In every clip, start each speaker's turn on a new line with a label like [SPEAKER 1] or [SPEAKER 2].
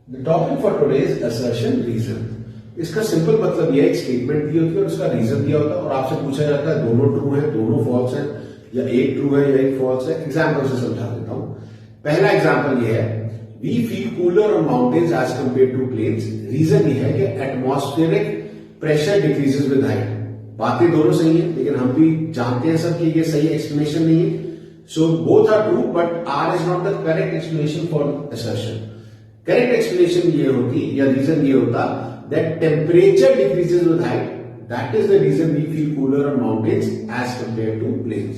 [SPEAKER 1] The topic for today is assertion reason. इसका simple मतलब यह एक स्टेटमेंट दी होती है और उसका रीजन दिया होता है और आपसे पूछा जाता है दोनों ट्रू है, दोनों फॉल्स है, या एक ट्रू है या एक फॉल्स है। एग्जाम्पल से समझा देता हूं। पहला एग्जाम्पल यह है, we feel cooler on mountains as compared to plains. Reason यह है कि atmospheric pressure decreases with height. बातें दोनों सही है, लेकिन हम भी जानते हैं सब कि ये सही एक्सप्लेनेशन नहीं है। So both are true but R is not the correct explanation for assertion. Correct explanation ये होती या रीजन ये होता that temperature decreases with height, that is the reason we feel cooler on mountains as compared to plains.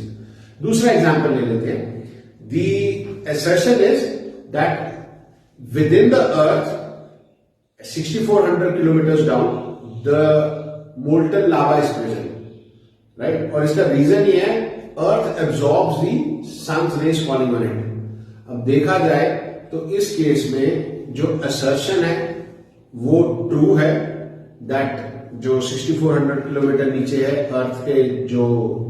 [SPEAKER 1] दूसरा example ले लेते हैं। The assertion is that within the earth 6400 kilometers down the molten lava is present, right? और इसका reason ये है, earth absorbs the sun's rays falling on it. अब देखा जाए तो इस केस में जो असर्शन है वो ट्रू है, दैट जो 6400 किलोमीटर नीचे है अर्थ के जो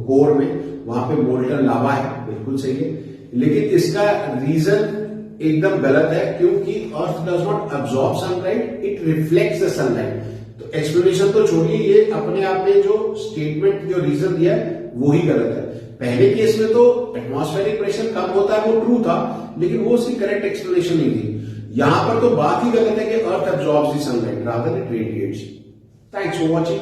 [SPEAKER 1] कोर में, वहां पे मोल्टन लावा है, बिल्कुल सही है। लेकिन इसका रीजन एकदम गलत है, क्योंकि earth does not absorb sunlight, it reflects the sunlight. तो एक्सप्लेनेशन तो छोड़िए, ये अपने आप में जो स्टेटमेंट जो रीजन दिया है वो ही गलत है। पहले केस में तो एटमॉस्फेरिक प्रेशर कम होता है, वो ट्रू था, लेकिन वो उसकी करेक्ट एक्सप्लेनेशन नहीं थी। यहां पर तो बात ही गलत है कि earth absorbs the sunlight rather it radiates. Thanks for watching.